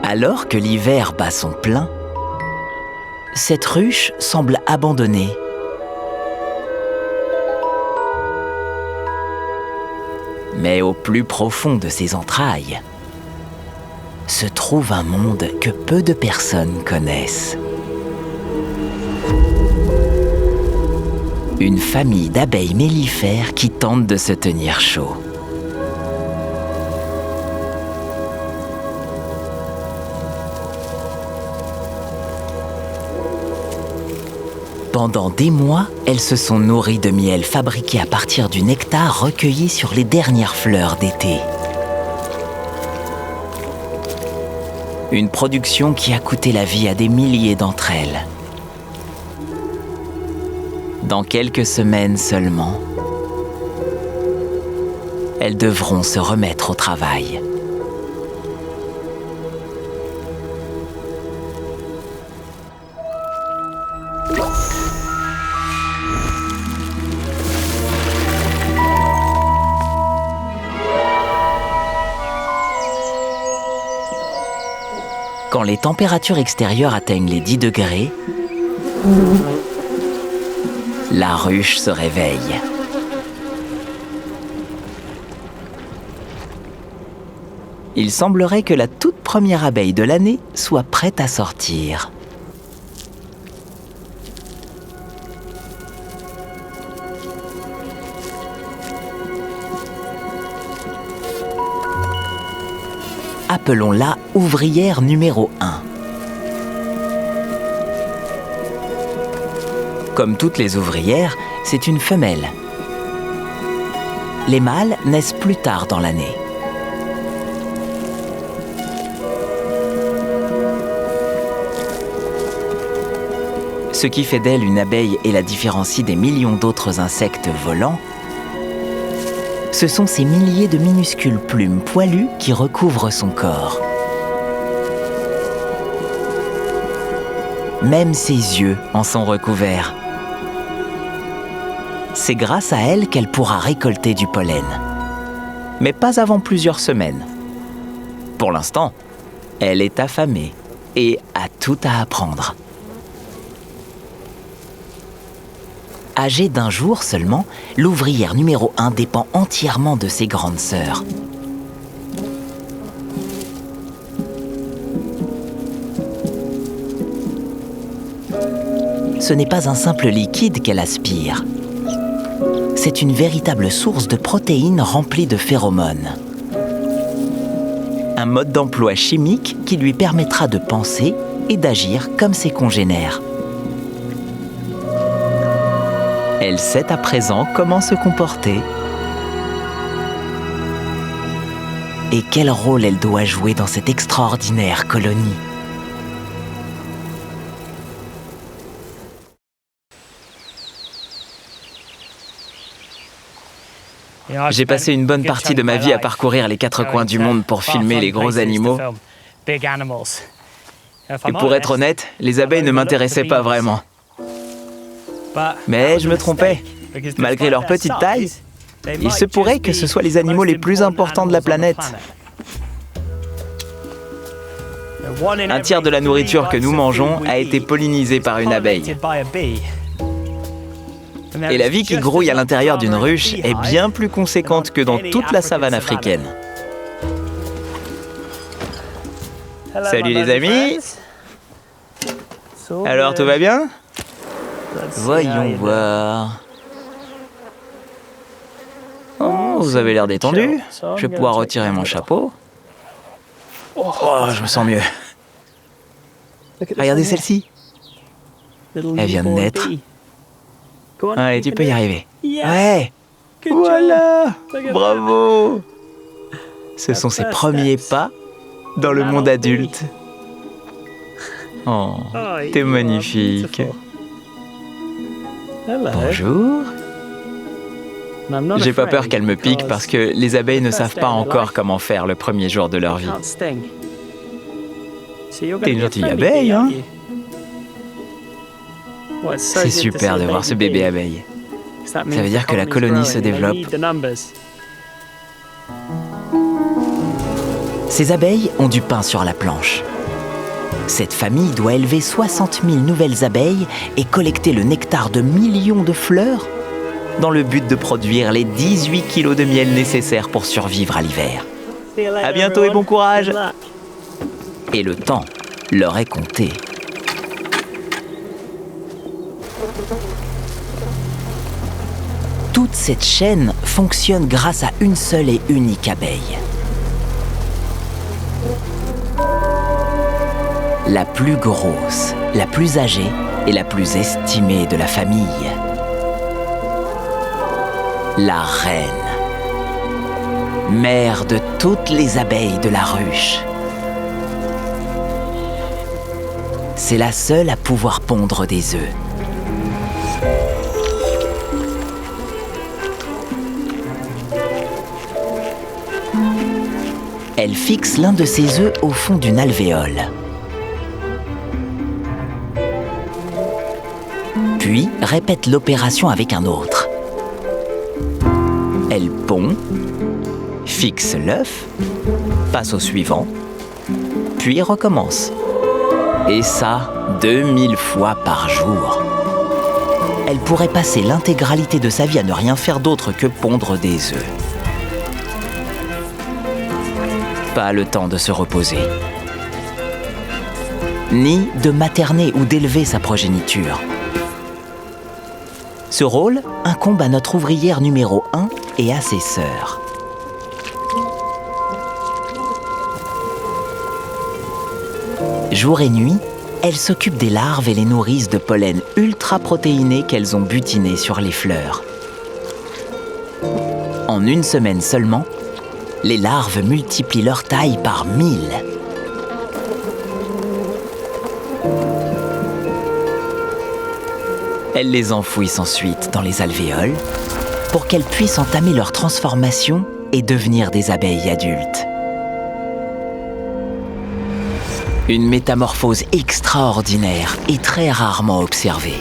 Alors que l'hiver bat son plein, cette ruche semble abandonnée. Mais au plus profond de ses entrailles, se trouve un monde que peu de personnes connaissent. Une famille d'abeilles mellifères qui tentent de se tenir chaud. Pendant des mois, elles se sont nourries de miel fabriqué à partir du nectar recueilli sur les dernières fleurs d'été. Une production qui a coûté la vie à des milliers d'entre elles. Dans quelques semaines seulement, elles devront se remettre au travail. Quand les températures extérieures atteignent les 10 degrés, la ruche se réveille. Il semblerait que la toute première abeille de l'année soit prête à sortir. Appelons-la ouvrière numéro 1. Comme toutes les ouvrières, c'est une femelle. Les mâles naissent plus tard dans l'année. Ce qui fait d'elle une abeille et la différencie des millions d'autres insectes volants, ce sont ces milliers de minuscules plumes poilues qui recouvrent son corps. Même ses yeux en sont recouverts. C'est grâce à elle qu'elle pourra récolter du pollen. Mais pas avant plusieurs semaines. Pour l'instant, elle est affamée et a tout à apprendre. Âgée d'1 jour seulement, l'ouvrière numéro 1 dépend entièrement de ses grandes sœurs. Ce n'est pas un simple liquide qu'elle aspire. C'est une véritable source de protéines remplie de phéromones. Un mode d'emploi chimique qui lui permettra de penser et d'agir comme ses congénères. Elle sait à présent comment se comporter et quel rôle elle doit jouer dans cette extraordinaire colonie. J'ai passé une bonne partie de ma vie à parcourir les 4 coins du monde pour filmer les gros animaux. Et pour être honnête, les abeilles ne m'intéressaient pas vraiment. Mais je me trompais. Malgré leur petite taille, il se pourrait que ce soit les animaux les plus importants de la planète. Un tiers de la nourriture que nous mangeons a été pollinisé par une abeille. Et la vie qui grouille à l'intérieur d'une ruche est bien plus conséquente que dans toute la savane africaine. Salut les amis! Alors tout va bien? Voyons voir. Oh, vous avez l'air détendu. Je vais pouvoir retirer mon chapeau. Oh, je me sens mieux. Regardez celle-ci. Elle vient de naître. Allez, tu peux y arriver. Ouais. Voilà. Bravo. Ce sont ses premiers pas dans le monde adulte. Oh, t'es magnifique. Bonjour. J'ai pas peur qu'elle me pique parce que les abeilles ne savent pas encore comment faire le premier jour de leur vie. T'es une gentille abeille, hein? C'est super de voir ce bébé abeille. Ça veut dire que la colonie se développe. Ces abeilles ont du pain sur la planche. Cette famille doit élever 60 000 nouvelles abeilles et collecter le nectar de millions de fleurs dans le but de produire les 18 kilos de miel nécessaires pour survivre à l'hiver. À bientôt et bon courage! Et le temps leur est compté. Toute cette chaîne fonctionne grâce à une seule et unique abeille. La plus grosse, la plus âgée et la plus estimée de la famille. La reine, mère de toutes les abeilles de la ruche. C'est la seule à pouvoir pondre des œufs. Elle fixe l'un de ses œufs au fond d'une alvéole. Puis répète l'opération avec un autre. Elle pond, fixe l'œuf, passe au suivant, puis recommence. Et ça, 2000 fois par jour. Elle pourrait passer l'intégralité de sa vie à ne rien faire d'autre que pondre des œufs. Pas le temps de se reposer, ni de materner ou d'élever sa progéniture. Ce rôle incombe à notre ouvrière numéro 1 et à ses sœurs. Jour et nuit, elles s'occupent des larves et les nourrissent de pollen ultra protéiné qu'elles ont butiné sur les fleurs. En une semaine seulement, les larves multiplient leur taille par 1000. Elles les enfouissent ensuite dans les alvéoles pour qu'elles puissent entamer leur transformation et devenir des abeilles adultes. Une métamorphose extraordinaire et très rarement observée.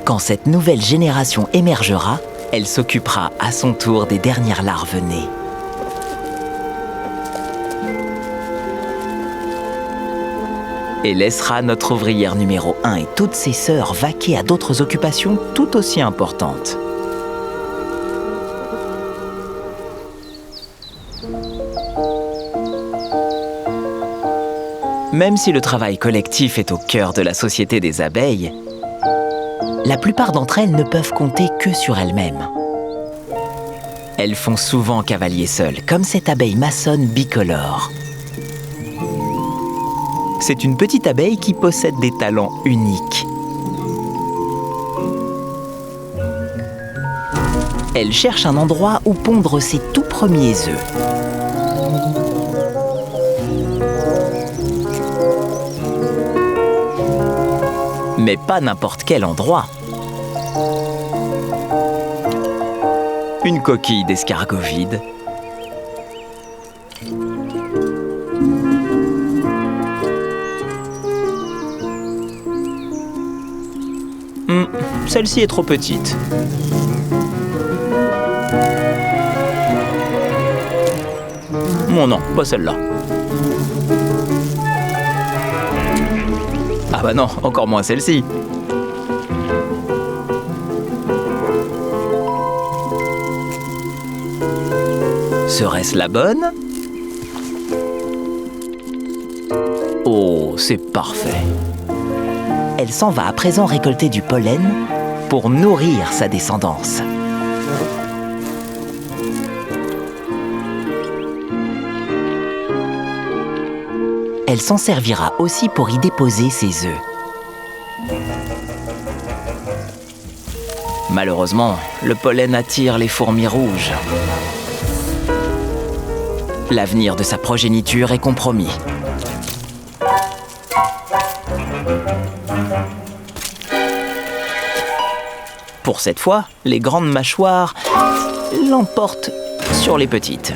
Quand cette nouvelle génération émergera, elle s'occupera à son tour des dernières larves nées. Et laissera notre ouvrière numéro 1 et toutes ses sœurs vaquer à d'autres occupations tout aussi importantes. Même si le travail collectif est au cœur de la société des abeilles, la plupart d'entre elles ne peuvent compter que sur elles-mêmes. Elles font souvent cavalier seules, comme cette abeille maçonne bicolore. C'est une petite abeille qui possède des talents uniques. Elle cherche un endroit où pondre ses tout premiers œufs. Mais pas n'importe quel endroit. Une coquille d'escargot vide. Celle-ci est trop petite. Oh non, pas celle-là. Ah bah non, encore moins celle-ci. Serait-ce la bonne? Oh, c'est parfait. Elle s'en va à présent récolter du pollen pour nourrir sa descendance. Elle s'en servira aussi pour y déposer ses œufs. Malheureusement, le pollen attire les fourmis rouges. L'avenir de sa progéniture est compromis. Pour cette fois, les grandes mâchoires l'emportent sur les petites.